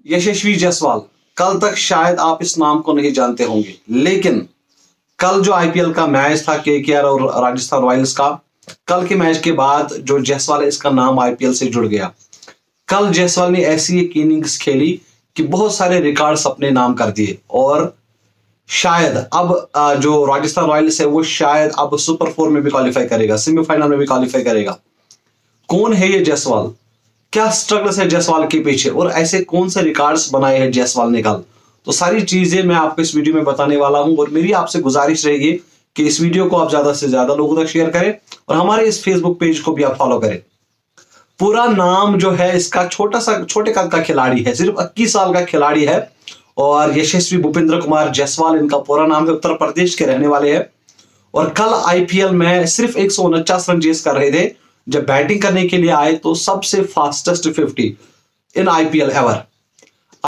यशस्वी जायसवाल, कल तक शायद आप इस नाम को नहीं जानते होंगे, लेकिन कल जो आईपीएल का मैच था केकेआर और राजस्थान रॉयल्स का, कल के मैच के बाद जो जायसवाल है इसका नाम आईपीएल से जुड़ गया। कल जायसवाल ने ऐसी एक इनिंग्स खेली कि बहुत सारे रिकॉर्ड्स अपने नाम कर दिए और शायद अब जो राजस्थान रॉयल्स है वो शायद अब सुपर 4 में भी क्वालिफाई करेगा, सेमीफाइनल में भी क्वालिफाई करेगा। कौन है ये जायसवाल? क्या स्ट्रगल्स है जायसवाल के पीछे और ऐसे कौन से रिकॉर्ड्स बनाए हैं जायसवाल ने कल? तो सारी चीजें मैं आपको इस वीडियो में बताने वाला हूं और मेरी आपसे गुजारिश रहेगी कि इस वीडियो को आप ज्यादा से ज्यादा लोगों तक शेयर करें और हमारे इस फेसबुक पेज को भी आप फॉलो करें। पूरा नाम जो है इसका छोटे कद का खिलाड़ी है, सिर्फ 21 साल का खिलाड़ी है और यशस्वी भूपेंद्र कुमार जायसवाल इनका पूरा नाम है। उत्तर प्रदेश के रहने वाले हैं और कल आईपीएल में सिर्फ 149 रन चेस कर रहे थे। जब बैटिंग करने के लिए आए तो सबसे fastest 50 in IPL ever.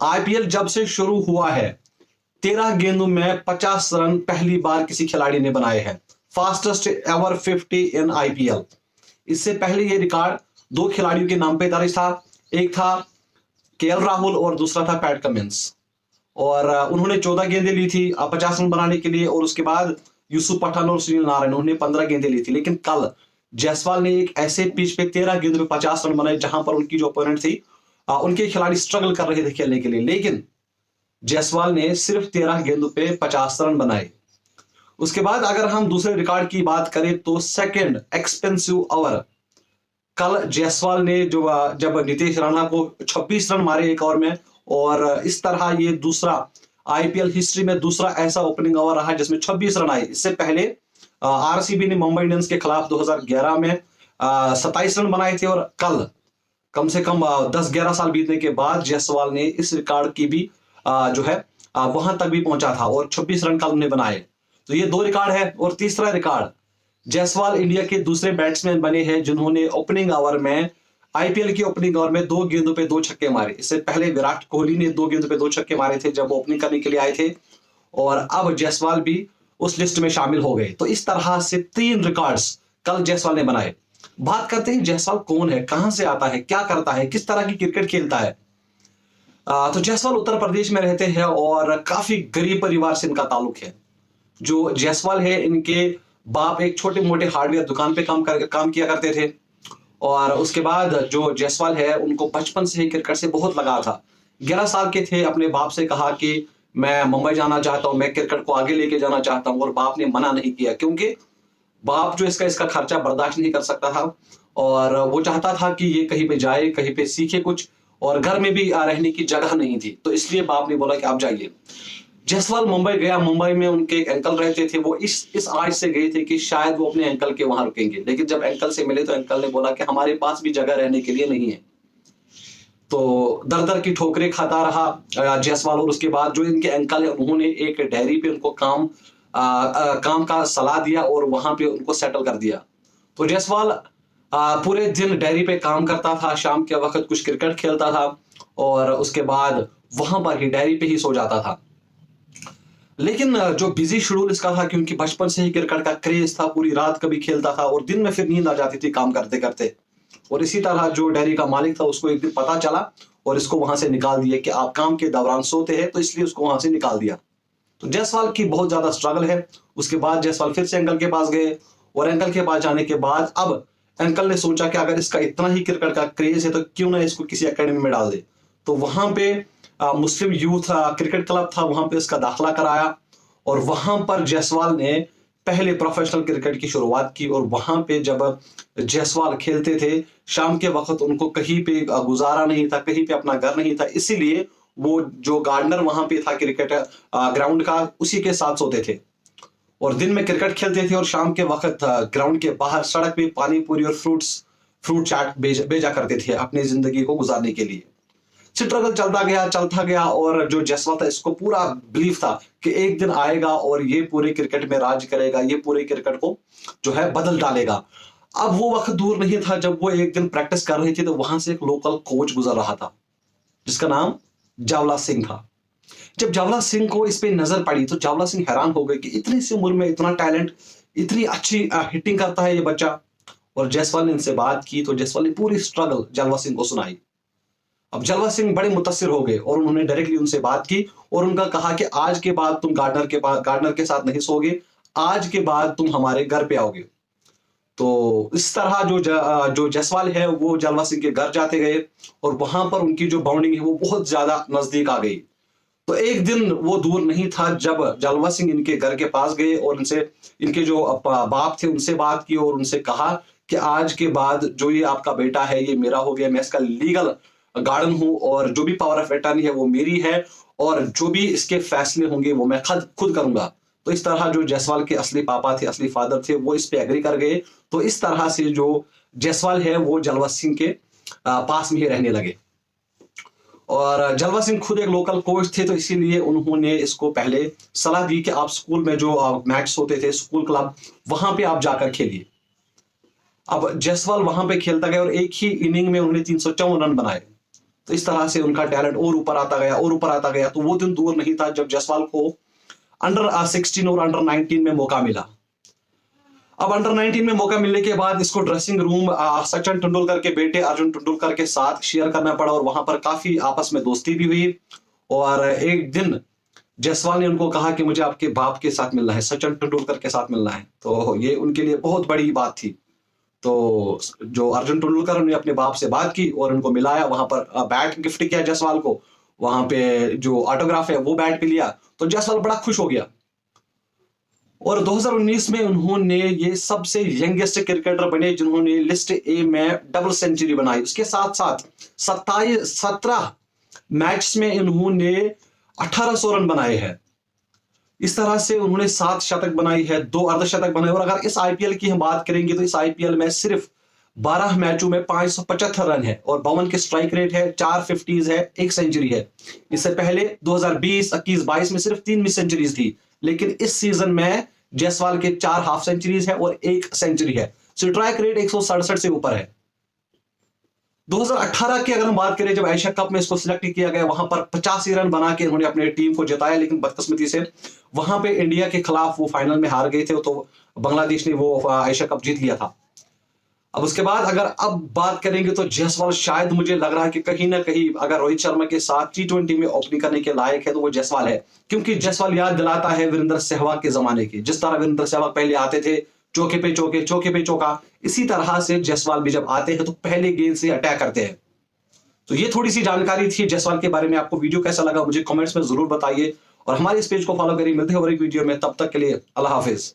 IPL जब से शुरू हुआ है 13 गेंदों में 50 रन पहली बार किसी खिलाड़ी ने बनाए हैं। Fastest ever 50 in IPL. इससे पहले ये रिकॉर्ड दो खिलाड़ियों के नाम पे दर्ज था। एक था केएल राहुल और दूसरा था पैट कमिंस और उन्होंने 14 गेंदें ली थी 50 रन बनाने के लिए और उसके बाद यूसुफ पठान और सुनील नारायण उन्होंने 15 गेंदें ली थी। लेकिन कल जायसवाल ने एक ऐसे पिच पे 13 गेंदों पे 50 रन बनाए जहां पर उनकी जो ओपोनेंट थी उनके खिलाड़ी स्ट्रगल कर रहे थे खेलने के लिए, लेकिन जायसवाल ने सिर्फ 13 गेंदों पे 50 रन बनाए। उसके बाद अगर हम दूसरे रिकॉर्ड की बात करें तो सेकंड एक्सपेंसिव ओवर कल जायसवाल ने जो जब नीतीश राणा को 26 रन मारे एक ओवर में और इस तरह ये दूसरा आईपीएल हिस्ट्री में दूसरा ऐसा ओपनिंग ओवर रहा जिसमें 26 रन आए। इससे पहले आरसीबी ने मुंबई इंडियंस के खिलाफ 2011 में 27 रन बनाए थे और कल कम से कम 10-11 साल बीतने के बाद जायसवाल ने इस रिकॉर्ड की भी जो है वहां तक भी पहुंचा था और 26 रन कल उन्हें बनाए। तो ये दो रिकॉर्ड है। और तीसरा रिकॉर्ड, जायसवाल इंडिया के दूसरे बैट्समैन बने हैं जिन्होंने ओपनिंग ओवर में आईपीएल की ओपनिंग ओवर में 2 गेंदों पे 2 छक्के मारे। इससे पहले विराट कोहली ने 2 गेंदों पे 2 छक्के मारे थे जब ओपनिंग करने के लिए आए थे और अब जायसवाल भी उस लिस्ट में शामिल हो गए। तो इस तरह से 3 रिकॉर्ड्स कल जायसवाल ने बनाए। बात करते हैं जायसवाल कौन है, कहां से आता है, क्या करता है, किस तरह की क्रिकेट खेलता है। तो जायसवाल उत्तर प्रदेश में रहते हैं और काफी गरीब परिवार से इनका ताल्लुक है। जो जायसवाल है इनके बाप एक छोटे मोटे हार्डवेयर दुकान पे काम किया करते थे और उसके बाद जो जायसवाल है उनको बचपन से ही क्रिकेट से बहुत लगाव था। 11 साल के थे, अपने बाप से कहा कि मैं मुंबई जाना चाहता हूं, मैं क्रिकेट को आगे लेके जाना चाहता हूं और बाप ने मना नहीं किया क्योंकि बाप जो इसका खर्चा बर्दाश्त नहीं कर सकता था और वो चाहता था कि ये कहीं पे जाए, कहीं पे सीखे कुछ और घर में भी रहने की जगह नहीं थी। तो इसलिए बाप ने बोला कि आप जाइए। जायसवाल मुंबई गया। मुंबई में उनके एक अंकल रहते थे। वो इस आश से गए थे कि शायद वो अपने अंकल के वहां रुकेंगे, लेकिन जब अंकल से मिले तो अंकल ने बोला कि हमारे पास भी जगह रहने के लिए नहीं है। तो दर दर की ठोकरें खाता रहा जायसवाल और उसके बाद जो इनके अंकल है उन्होंने एक डायरी पे उनको काम का सलाह दिया और वहां पे उनको सेटल कर दिया। तो जायसवाल पूरे दिन डायरी पे काम करता था, शाम के वक्त कुछ क्रिकेट खेलता था और उसके बाद वहां पर ही डायरी पे ही सो जाता था। लेकिन जो बिजी शेड्यूल इसका था क्योंकि बचपन से ही क्रिकेट का क्रेज था, पूरी रात कभी खेलता था और दिन में फिर नींद आ जाती थी काम करते करते। और इसी तरह जो डेयरी का मालिक था उसको एक दिन पता चला और इसको वहां से निकाल दिया कि आप काम के दौरान सोते हैं, तो इसलिए उसको वहां से निकाल दिया। तो जायसवाल की बहुत ज्यादा स्ट्रगल है। उसके बाद जायसवाल फिर से अंकल के पास गए और अंकल के पास जाने के बाद अब अंकल ने सोचा कि अगर इसका इतना ही क्रिकेट का क्रेज है तो क्यों ना इसको किसी एकेडमी में डाल दे। तो वहां पे मुस्लिम यूथ क्रिकेट क्लब था, वहां पे इसका दाखिला कराया और वहां पर जायसवाल ने पहले प्रोफेशनल क्रिकेट की शुरुआत की। और वहां पे जब जायसवाल खेलते थे शाम के वक्त उनको कहीं पे गुजारा नहीं था, कहीं पे अपना घर नहीं था, इसीलिए वो जो गार्डनर वहां पे था क्रिकेट ग्राउंड का उसी के साथ सोते थे और दिन में क्रिकेट खेलते थे और शाम के वक्त ग्राउंड के बाहर सड़क पे पानी पूरी और फ्रूट चाट भेजा करते थे अपनी जिंदगी को गुजारने के लिए। स्ट्रगल चलता गया और जो जायसवाल था इसको पूरा बिलीफ था कि एक दिन आएगा और ये पूरे क्रिकेट में राज करेगा, ये पूरे क्रिकेट को जो है बदल डालेगा। अब वो वक्त दूर नहीं था जब वो एक दिन प्रैक्टिस कर रही थी तो वहां से एक लोकल कोच गुजर रहा था जिसका नाम जावला सिंह था। जब जावला सिंह को इस पे नजर पड़ी तो जावला सिंह हैरान हो गए कि इतनी सी उम्र में इतना टैलेंट, इतनी अच्छी हिटिंग करता है ये बच्चा। और जायसवाल ने इनसे बात की तो जायसवाल ने पूरी स्ट्रगल जावला सिंह को सुनाई। अब जलवा सिंह बड़े मुतासिर हो गए और उन्होंने डायरेक्टली उनसे बात की और उनका कहा कि आज के बाद तुम गार्डनर के साथ नहीं सोओगे, आज के बाद तुम हमारे घर पे आओगे। तो इस तरह जो जायसवाल है वो जलवा सिंह के घर जाते गए और वहां पर उनकी जो बाउंडिंग है वो बहुत ज्यादा नजदीक आ गई। तो एक दिन वो दूर नहीं था जब जलवा सिंह इनके घर के पास गए और इनसे, इनके जो बाप थे उनसे बात की और उनसे कहा कि आज के बाद जो ये आपका बेटा है ये मेरा हो गया, मैं इसका लीगल गार्डन हूं और जो भी पावर ऑफ अटॉर्नी है वो मेरी है और जो भी इसके फैसले होंगे वो मैं खुद करूंगा। तो इस तरह जो जायसवाल के असली पापा थे, असली फादर थे, वो इस पे एग्री कर गए। तो इस तरह से जो जायसवाल है वो जलवा सिंह के पास में ही रहने लगे। और जलवा सिंह खुद एक लोकल कोच थे, तो इसीलिए उन्होंने इसको पहले सलाह दी कि आप स्कूल में जो मैच होते थे, स्कूल क्लब, वहां पे आप जाकर खेलिए। अब जायसवाल वहां पे खेलता गया और एक ही इनिंग में उन्होंने 354 रन बनाए। तो इस तरह से उनका टैलेंट और ऊपर आता गया और ऊपर आता गया। तो वो दिन दूर नहीं था जब जायसवाल को अंडर 16 और अंडर 19 में मौका मिला। अब अंडर 19 में मौका मिलने के बाद इसको ड्रेसिंग रूम सचिन तेंदुलकर के बेटे अर्जुन तेंदुलकर के साथ शेयर करना पड़ा और वहां पर काफी आपस में दोस्ती भी हुई। और एक दिन जायसवाल ने उनको कहा कि मुझे आपके बाप के साथ मिलना है, सचिन तेंदुलकर के साथ मिलना है। तो ये उनके लिए बहुत बड़ी बात थी। तो जो अर्जुन तेंदुलकर ने अपने बाप से बात की और उनको मिलाया, वहां पर बैट गिफ्ट किया जायसवाल को, वहां पे जो ऑटोग्राफ है वो बैट पे लिया। तो जायसवाल बड़ा खुश हो गया और 2019 में उन्होंने ये सबसे यंगेस्ट क्रिकेटर बने जिन्होंने लिस्ट ए में डबल सेंचुरी बनाई। उसके साथ साथ 17 मैच में इन्होंने 1800 रन बनाए हैं। इस तरह से उन्होंने 7 शतक बनाई है, 2 अर्धशतक बनाए। और अगर इस आईपीएल की हम बात करेंगे तो इस आईपीएल में सिर्फ 12 मैचों में 575 रन है और 52 के स्ट्राइक रेट है, 4 50s है, 1 सेंचुरी है। इससे पहले 2020, 21, 22 में सिर्फ 3 मिस सेंचुरीज थी, लेकिन इस सीजन में जायसवाल के 4 हाफ सेंचुरीज है और 1 सेंचुरी है। स्ट्राइक रेट 167 से ऊपर है। 2018 की अगर हम बात करें, जब एशिया कप में इसको सिलेक्ट किया गया, वहां पर 85 रन बना के उन्होंने अपने टीम को जिताया, लेकिन बदकिस्मती से वहां पे इंडिया के खिलाफ वो फाइनल में हार गए थे। तो बांग्लादेश ने वो एशिया कप जीत लिया था। अब उसके बाद अगर अब बात करेंगे तो जायसवाल शायद मुझे लग रहा है कि कहीं ना कहीं अगर रोहित शर्मा के साथ T20 में ओपनिंग करने के लायक है तो वो जायसवाल है, क्योंकि जायसवाल याद दिलाता है वीरेंद्र सहवाग के जमाने की। जिस तरह वीरेंद्र सहवाग पहले आते थे, चौके पे चौके, चौके पे चौका, इसी तरह से जायसवाल भी जब आते हैं तो पहले गेंद से अटैक करते हैं। तो ये थोड़ी सी जानकारी थी जायसवाल के बारे में। आपको वीडियो कैसा लगा मुझे कमेंट्स में जरूर बताइए और हमारे इस पेज को फॉलो करिए। मिलते हैं और एक वीडियो में, तब तक के लिए अल्लाह हाफिज।